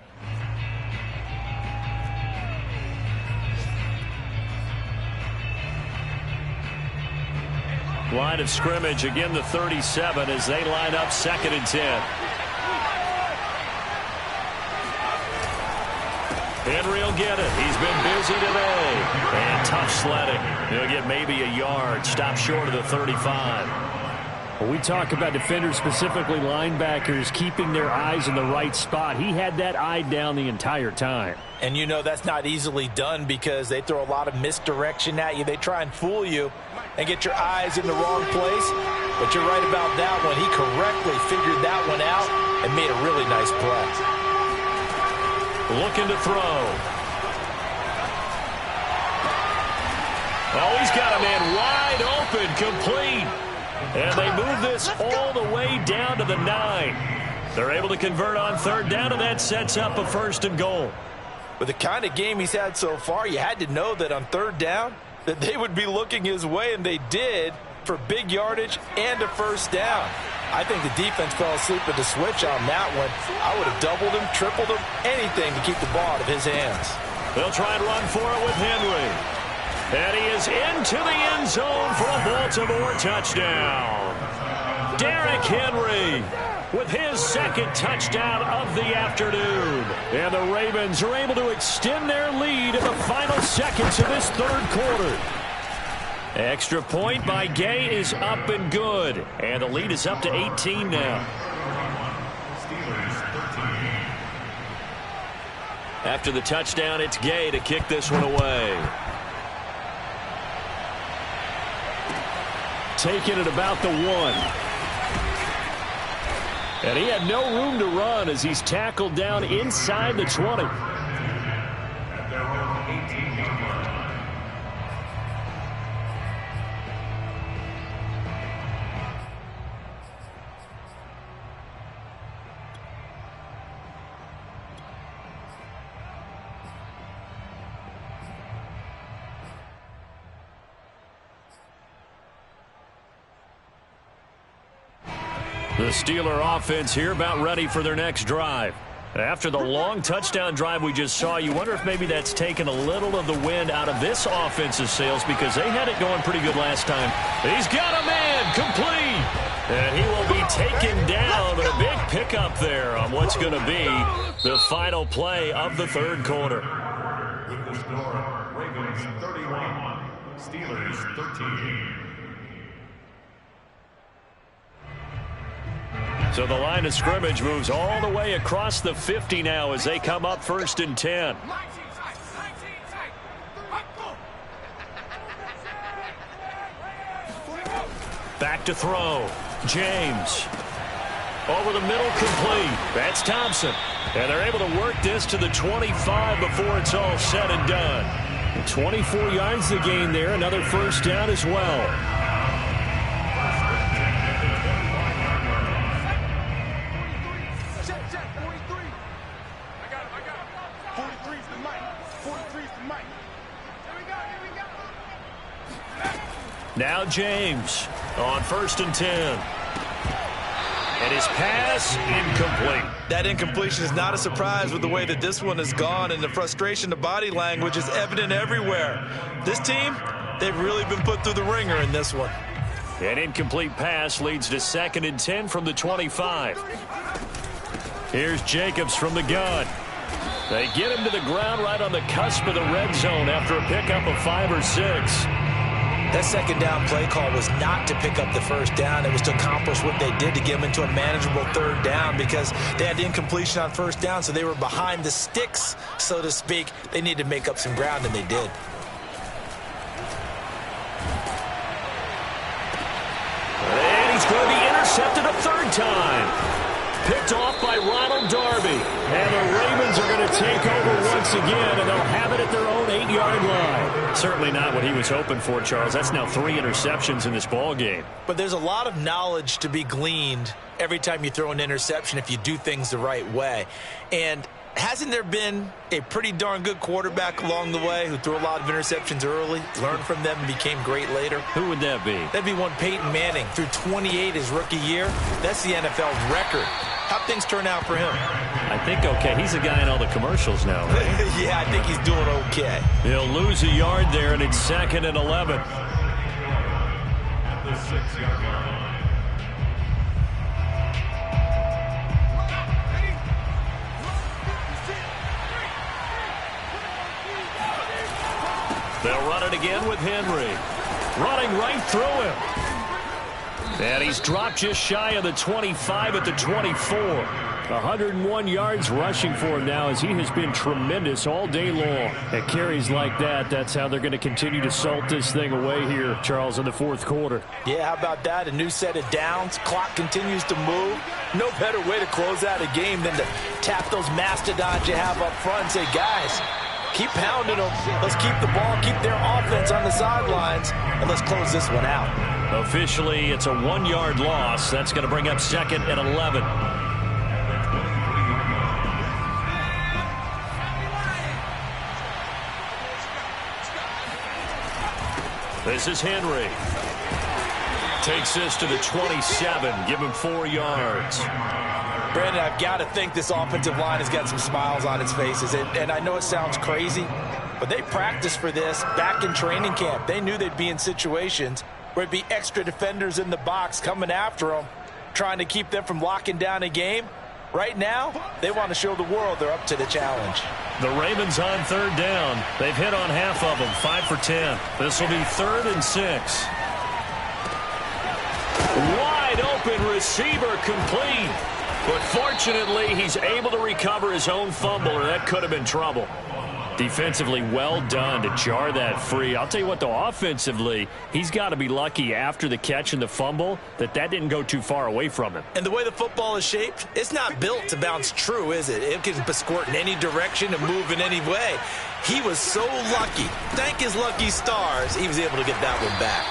Line of scrimmage, again the 37 as they line up 2nd and 10. Henry will get it. He's been busy today. And tough sledding. He'll get maybe a yard. Stop short of the 35. When we talk about defenders, specifically linebackers, keeping their eyes in the right spot, he had that eye down the entire time. And you know that's not easily done because they throw a lot of misdirection at you. They try and fool you and get your eyes in the wrong place. But you're right about that one. He correctly figured that one out and made a really nice play. Looking to throw. Oh, he's got a man wide open, complete. And they move this all the way down to the 9. They're able to convert on 3rd down, and that sets up a 1st and goal. With the kind of game he's had so far, you had to know that on 3rd down that they would be looking his way, and they did for big yardage and a 1st down. I think the defense fell asleep at the switch on that one. I would have doubled him, tripled him, anything to keep the ball out of his hands. They'll try and run for it with Henry. And he is into the end zone for a Baltimore touchdown. Derrick Henry with his 2nd touchdown of the afternoon. And the Ravens are able to extend their lead in the final seconds of this 3rd quarter. Extra point by Gay is up and good. And the lead is up to 18 now. After the touchdown, it's Gay to kick this one away. Taking it about the 1. And he had no room to run as he's tackled down inside the 20. The Steeler offense here about ready for their next drive. After the long touchdown drive we just saw, you wonder if maybe that's taken a little of the wind out of this offensive sails because they had it going pretty good last time. He's got a man complete. And he will be taken down, but a big pickup there on what's going to be the final play of the third quarter. With the score, Ravens 31, Steelers 13. So the line of scrimmage moves all the way across the 50 now as they come up 1st and 10. Back to throw. James. Over the middle, complete. That's Thompson. And they're able to work this to the 25 before it's all said and done. 24 yards to gain there. Another first down as well. Now James on 1st and 10. And his pass incomplete. That incompletion is not a surprise with the way that this one has gone, and the frustration, the body language is evident everywhere. This team, they've really been put through the ringer in this one. An incomplete pass leads to 2nd and 10 from the 25. Here's Jacobs from the gun. They get him to the ground right on the cusp of the red zone after a pickup of 5 or 6. That second down play call was not to pick up the first down. It was to accomplish what they did to get them into a manageable third down because they had the incompletion on first down, so they were behind the sticks, so to speak. They needed to make up some ground, and they did. And he's going to be intercepted a third time. Picked off by Ronald Darby. And the Ravens are going to take over once again, and they'll have it at their own 8-yard line. Certainly not what he was hoping for, Charles. That's now 3 interceptions in this ball game. But there's a lot of knowledge to be gleaned every time you throw an interception if you do things the right way. And hasn't there been a pretty darn good quarterback along the way who threw a lot of interceptions early, learned from them, and became great later? Who would that be? That'd be one Peyton Manning. Threw 28 his rookie year. That's the NFL's record. How'd things turn out for him? I think okay. He's a guy in all the commercials now, right? Yeah, I think he's doing okay. He'll lose a yard there, and it's 2nd and 11. At the 6-yard line. They'll run it again with Henry. Running right through him. And he's dropped just shy of the 25 at the 24. 101 yards rushing for him now as he has been tremendous all day long. At carries like that, that's how they're going to continue to salt this thing away here, Charles, in the fourth quarter. Yeah, how about that? A new set of downs. Clock continues to move. No better way to close out a game than to tap those mastodons you have up front and say, guys, keep pounding them. Let's keep the ball, keep their offense on the sidelines, and let's close this one out. Officially, it's a 1-yard loss. That's going to bring up 2nd and 11. This is Henry. Takes this to the 27. Give him 4 yards. Brandon, I've got to think this offensive line has got some smiles on its faces. And I know it sounds crazy, but they practiced for this back in training camp. They knew they'd be in situations where it'd be extra defenders in the box coming after them, trying to keep them from locking down a game. Right now, they want to show the world they're up to the challenge. The Ravens on 3rd down. They've hit on half of them, 5 for 10. This will be 3rd and 6. Wide open receiver complete. But fortunately, he's able to recover his own fumble, or that could have been trouble. Defensively, well done to jar that free. I'll tell you what, though, offensively, he's got to be lucky after the catch and the fumble that didn't go too far away from him. And the way the football is shaped, it's not built to bounce true, is it? It can squirt in any direction and move in any way. He was so lucky. Thank his lucky stars, he was able to get that one back.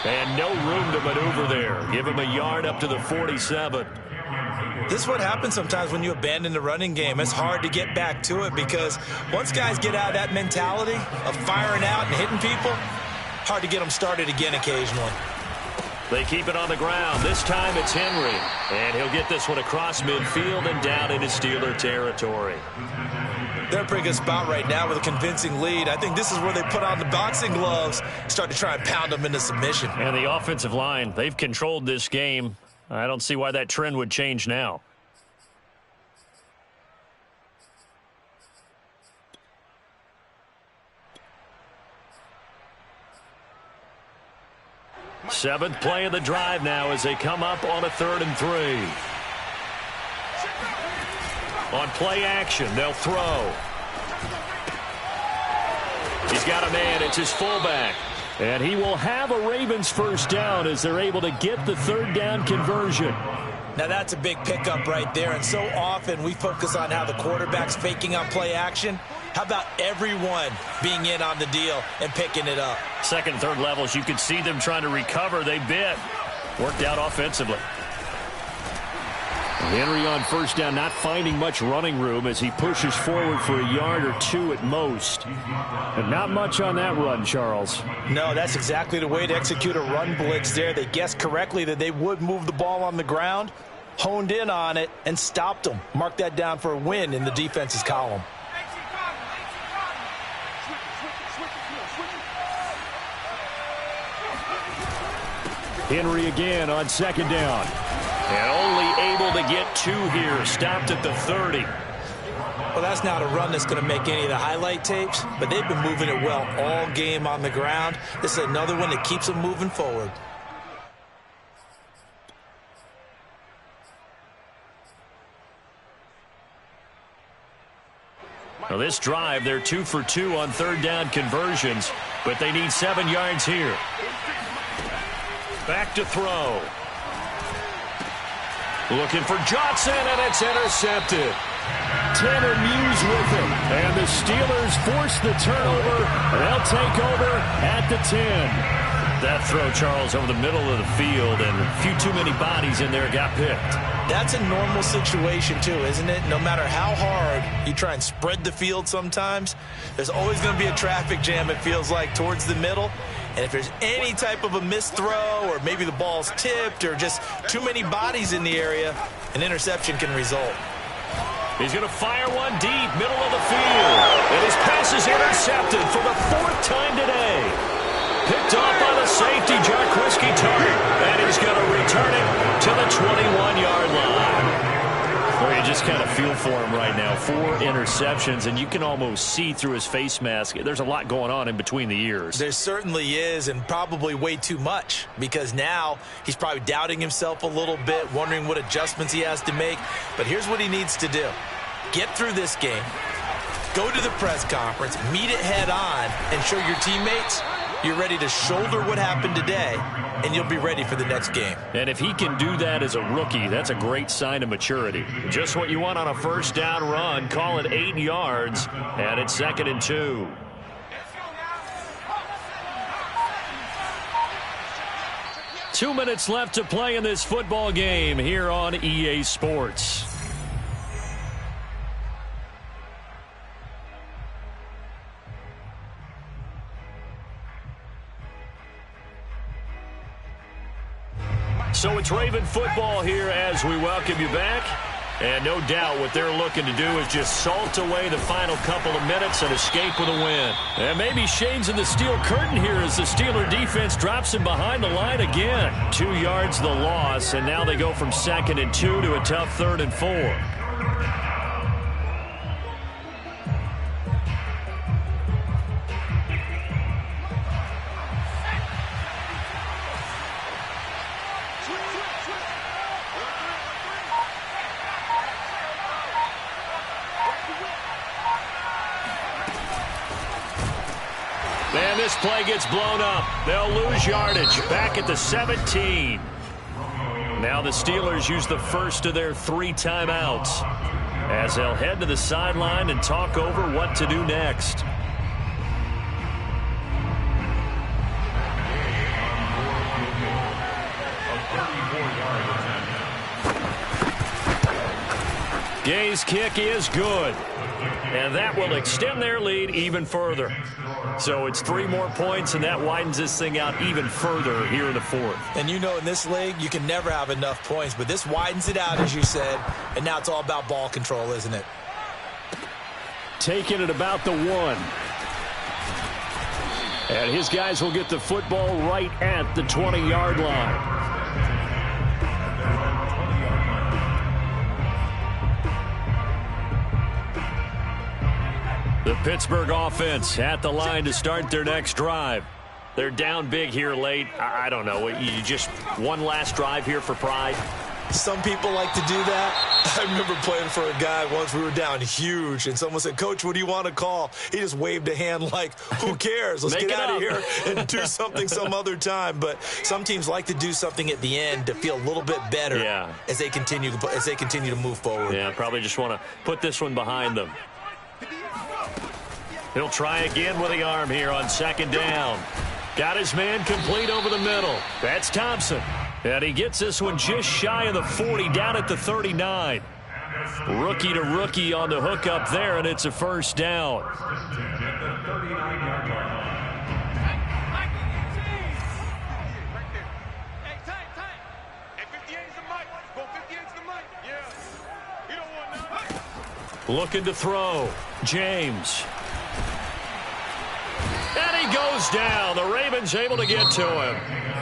And no room to maneuver there. Give him a yard up to the 47. This is what happens sometimes when you abandon the running game. It's hard to get back to it because once guys get out of that mentality of firing out and hitting people, hard to get them started again occasionally. They keep it on the ground. This time it's Henry. And he'll get this one across midfield and down into Steeler territory. They're in a pretty good spot right now with a convincing lead. I think this is where they put on the boxing gloves, start to try and pound them into submission. And the offensive line, they've controlled this game I don't see why that trend would change now. Seventh play of the drive now as they come up on a 3rd and 3. On play action, they'll throw. He's got a man. It's his fullback. And he will have a Ravens first down as they're able to get the 3rd down conversion. Now that's a big pickup right there, and so often we focus on how the quarterback's faking on play action. How about everyone being in on the deal and picking it up? Second and third levels, you could see them trying to recover. They bit. Worked out offensively. Henry on first down, not finding much running room as he pushes forward for a yard or 2 at most. And not much on that run, Charles. No, that's exactly the way to execute a run blitz there. They guessed correctly that they would move the ball on the ground, honed in on it, and stopped them. Mark that down for a win in the defense's column. Henry again on second down. And only able to get 2 here. Stopped at the 30. Well, that's not a run that's going to make any of the highlight tapes, but they've been moving it well all game on the ground. This is another one that keeps them moving forward. Now this drive, they're 2 for 2 on 3rd down conversions, but they need 7 yards here. Back to throw. Looking for Johnson, and it's intercepted. Tanner Muse with him. And the Steelers force the turnover. They'll take over at the 10. That throw, Charles, over the middle of the field, and a few too many bodies in there got picked. That's a normal situation, too, isn't it? No matter how hard you try and spread the field sometimes, there's always going to be a traffic jam, it feels like, towards the middle. And if there's any type of a missed throw or maybe the ball's tipped or just too many bodies in the area, an interception can result. He's going to fire one deep, middle of the field. And his pass is intercepted for the 4th time today. Picked off by the safety, Jarquiski Tartt. And he's going to return it to the 21-yard line. Well, you just kind of feel for him right now. 4 interceptions, and you can almost see through his face mask. There's a lot going on in between the ears. There certainly is, and probably way too much, because now he's probably doubting himself a little bit, wondering what adjustments he has to make. But here's what he needs to do. Get through this game, go to the press conference, meet it head on, and show your teammates you're ready to shoulder what happened today, and you'll be ready for the next game. And if he can do that as a rookie, that's a great sign of maturity. Just what you want on a first down run. Call it 8 yards, and it's 2nd and 2. Two minutes left to play in this football game here on EA Sports. So it's Raven football here as we welcome you back. And no doubt what they're looking to do is just salt away the final couple of minutes and escape with a win. And maybe shame's in the steel curtain here as the Steeler defense drops him behind the line again. 2 yards the loss, and now they go from 2nd and 2 to a tough 3rd and 4. And this play gets blown up. They'll lose yardage. Back at the 17. Now the Steelers use the first of their 3 timeouts as they'll head to the sideline and talk over what to do next. Gay's kick is good. And that will extend their lead even further. So it's 3 more points, and that widens this thing out even further here in the 4th. And you know in this league, you can never have enough points, but this widens it out, as you said, and now it's all about ball control, isn't it? Taking it about the 1. And his guys will get the football right at the 20-yard line. The Pittsburgh offense at the line to start their next drive. They're down big here late. I don't know. You just one last drive here for pride? Some people like to do that. I remember playing for a guy once. We were down huge, and someone said, "Coach, what do you want to call?" He just waved a hand like, who cares? Let's get out of here and do something some other time. But some teams like to do something at the end to feel a little bit better as they continue to move forward. Yeah, probably just want to put this one behind them. He'll try again with the arm here on second down. Got his man complete over the middle. That's Thompson. And he gets this one just shy of the 40, down at the 39. Rookie to rookie on the hook up there, and it's a first down. Looking to throw. James. And he goes down. The Ravens able to get to him.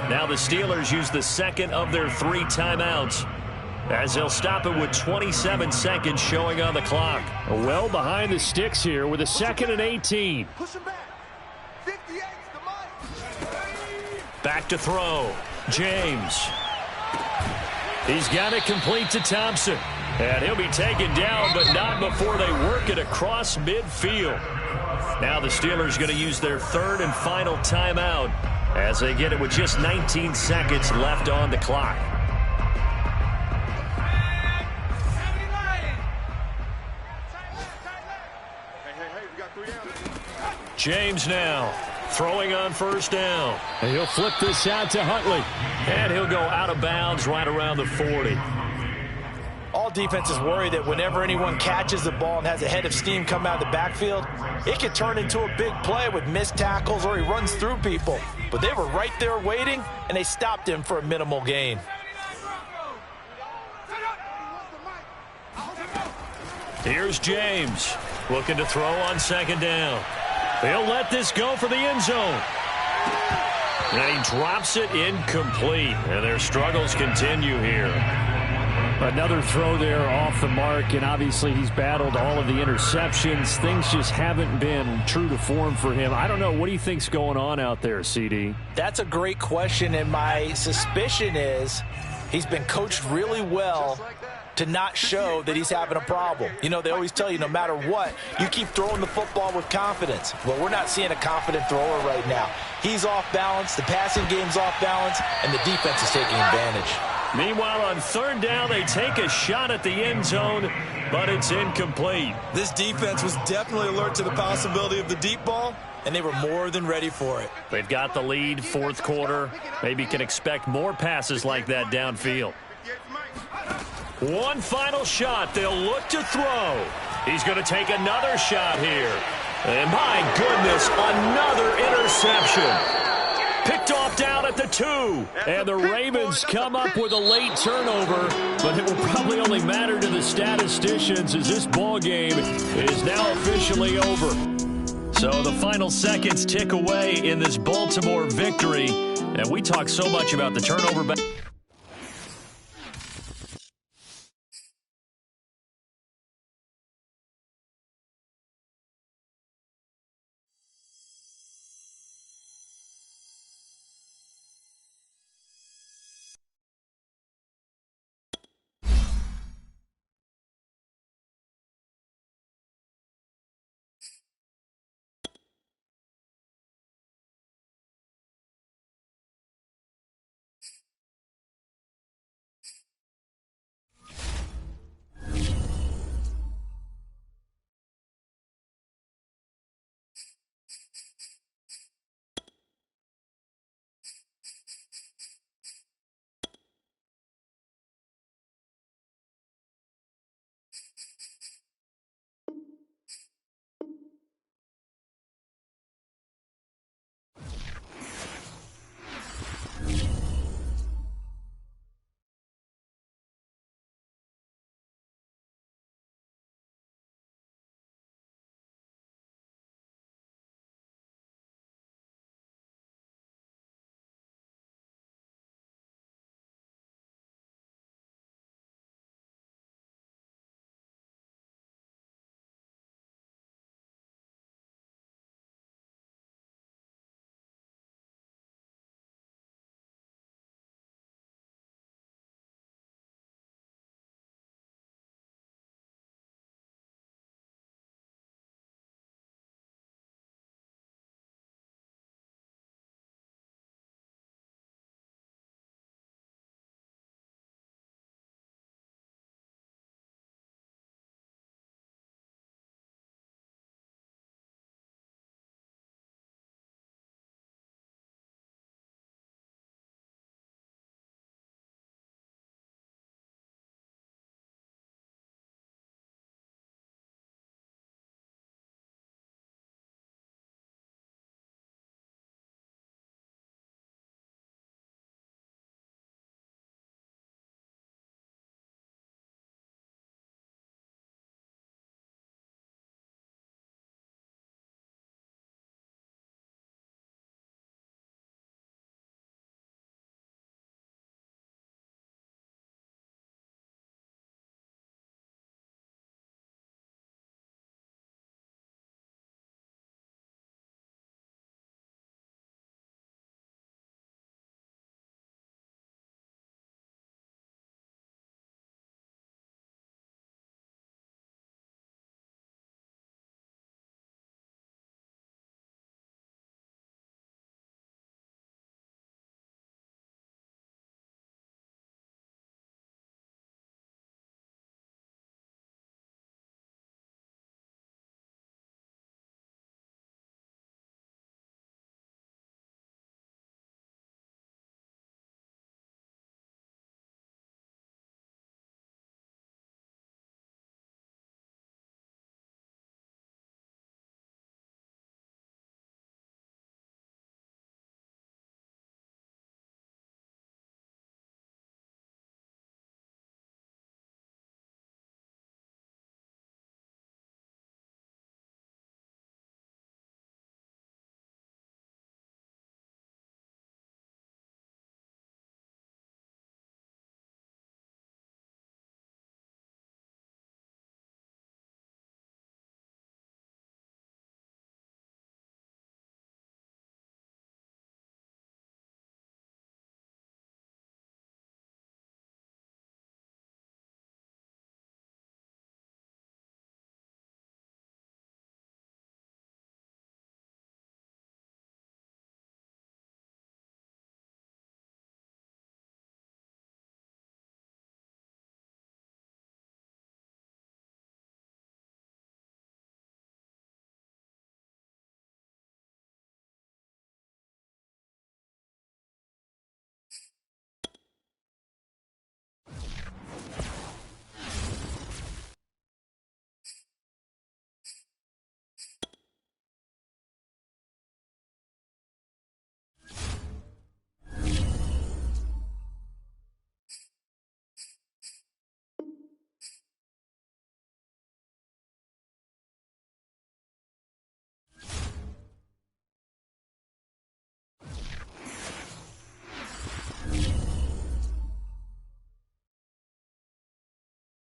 Now the Steelers use the second of their 3 timeouts as they'll stop it with 27 seconds showing on the clock. Well behind the sticks here with a 2nd and 18. Back to throw. James. He's got it complete to Thompson. And he'll be taken down, but not before they work it across midfield. Now the Steelers going to use their 3rd and final timeout as they get it with just 19 seconds left on the clock. James now throwing on first down. And he'll flip this out to Huntley. And he'll go out of bounds right around the 40. All defenses worry that whenever anyone catches the ball and has a head of steam come out of the backfield, it could turn into a big play with missed tackles or he runs through people. But they were right there waiting, and they stopped him for a minimal gain. Here's James looking to throw on second down. He'll let this go for the end zone. And he drops it incomplete. And their struggles continue here. Another throw there off the mark, and obviously he's battled all of the interceptions. Things just haven't been true to form for him. I don't know. What do you think's going on out there, CD? That's a great question, and my suspicion is he's been coached really well to not show that he's having a problem. You know, they always tell you no matter what, you keep throwing the football with confidence. Well, we're not seeing a confident thrower right now. He's off balance, the passing game's off balance, and the defense is taking advantage. Meanwhile, on third down, they take a shot at the end zone, but it's incomplete. This defense was definitely alert to the possibility of the deep ball, and they were more than ready for it. They've got the lead, 4th quarter. Maybe can expect more passes like that downfield. One final shot. They'll look to throw. He's going to take another shot here. And my goodness, another interception. Picked off down at the 2. And the Ravens come up with a late turnover, but it will probably only matter to the statisticians as this ball game is now officially over. So the final seconds tick away in this Baltimore victory. And we talk so much about the turnover.